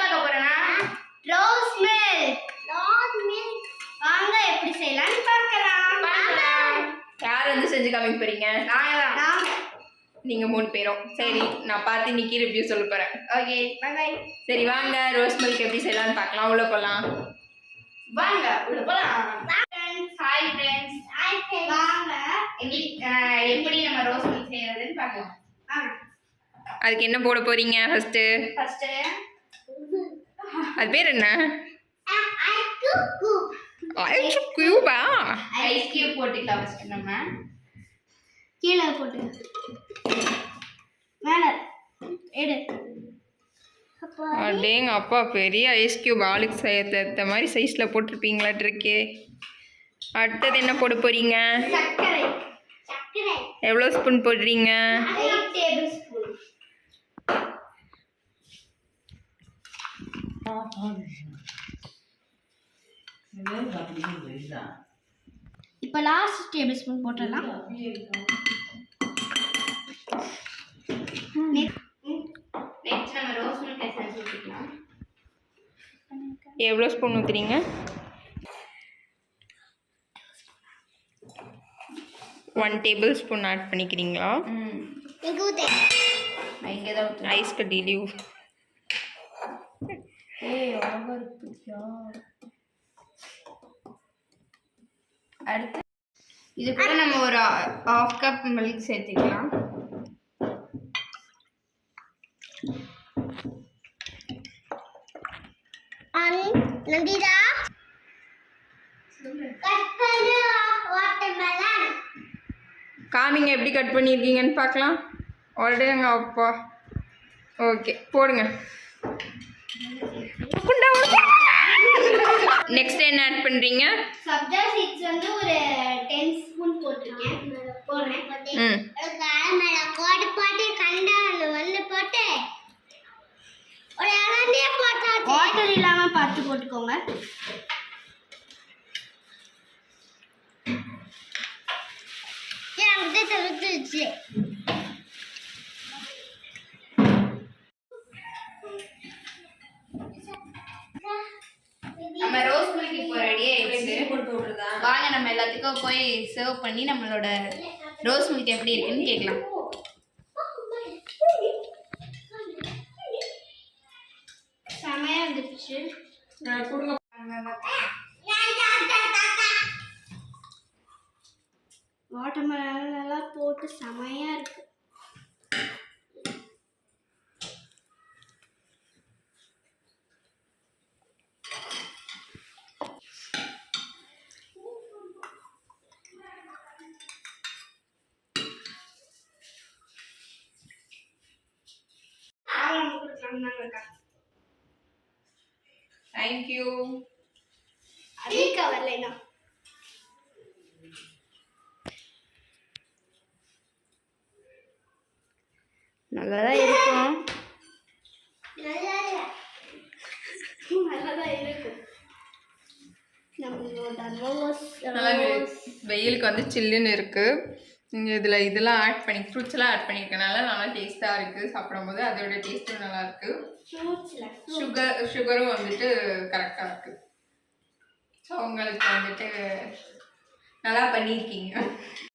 பார்க்க போறேன்னா rose milk வாங்க எப்படி செய்யலாம்னு பார்க்கலாம். யார் வந்து செஞ்சு காமிக்க போறீங்க? நான் நீங்க 3 பேரும். சரி, நான் பார்த்து இன்னைக்கு ரிவ்யூ சொல்ல போறேன். Okay bye. சரி வாங்க ரோஸ் மில்க் எப்படி செய்யலாம்னு பார்க்கலாம். உள்ள போலாம். வாங்க உள்ள போலாம். Hi friends. வாங்க எப்படி நம்ம ரோஸ் மில்க் செய்யறதுன்னு பார்க்கலாம். அதுக்கு என்ன போட போறீங்க ஃபர்ஸ்ட்? அது பேர் என்ன? ஐஸ் கியூபா? ஐஸ் கியூப் போட்டுக்கலாம் ஃபர்ஸ்ட். நம்ம கீழே போட்டு மேல எடு. அடேங்க அப்பா, பெரிய ஐஸ் கியூப் ஆளுக்கு செய்யத்த மாதிரி சைஸில் போட்டிருப்பீங்களாட்டு இருக்கே. அடுத்தது என்ன போட போறீங்க? சர்க்கரை. எவ்வளோ ஸ்பூன் போடுறீங்க? 8 டேபிள் ஸ்பூன். இப்போ லாஸ்ட் டேபிள் ஸ்பூன் போட்டுடலாம். நெக்ஸ்ட் நம்ம ரோஸ் மில்க் எசன்ஸ் ஊற்றிக்கலாம். எவ்வளோ ஸ்பூன் ஊற்றுறீங்க? 1 டேபிள் ஸ்பூன் ஆட் பண்ணிக்கிறீங்களா? இங்கே தான் ஊற்றுறேன். ஐஸ் கட்டி லீவ். அடுத்து இது கூட நம்ம ஒரு 1/2 கப் மில்க் சேர்த்துக்கலாம். நந்திதா கட் பண்ணு வாட்டர்மெலன். காமிங்க எப்படி கட் பண்ணியிருக்கீங்கன்னு பார்க்கலாம். உடனேங்க அப்பா. ஓகே போடுங்க. நெக்ஸ்ட் என்ன ஆட் பண்ணுறீங்க? சப்ஜா சீட்ஸ் வந்து ஒரு 10 ஸ்பூன் போட்டுருக்கேன். போடுறேன். போட்டு கண்டால வந்து போட்டு ஒரு இளநீ போட்டாச்சு. வாட்டர் இல்லாம பார்த்து போட்டுக்கோங்க. ஏன் தடுத்துச்சு. நம்ம ரோஸ் மில்க் இப்போ ரெடி ஆயிடுச்சு. வாங்க நம்ம எல்லாத்துக்கும் போய் சர்வ் பண்ணி நம்மளோட ரோஸ் மில்க் எப்படி இருக்குன்னு கேட்கலாம். செமையா இருந்துச்சு. வாட்டர்மெலன் எல்லாம் போட்டு செமையா இருக்கு. தேங்க்யூ. அதிக வரலைனா நல்லதா இருக்கும். நல்லதா இருக்கும். வெயிலுக்கு வந்து சில்லுன்னு இருக்குது. நீங்கள் இதெல்லாம் ஆட் பண்ணி ஃப்ரூட்ஸ்லாம் ஆட் பண்ணியிருக்கனால நல்லா டேஸ்ட்டாக இருக்குது. சாப்பிடும்போது அதோட டேஸ்ட்டும் நல்லா இருக்குது. சுகரும் வந்துட்டு கரெக்டாக இருக்குது. ஸோ உங்களுக்கு வந்துட்டு நல்லா பண்ணியிருக்கீங்க.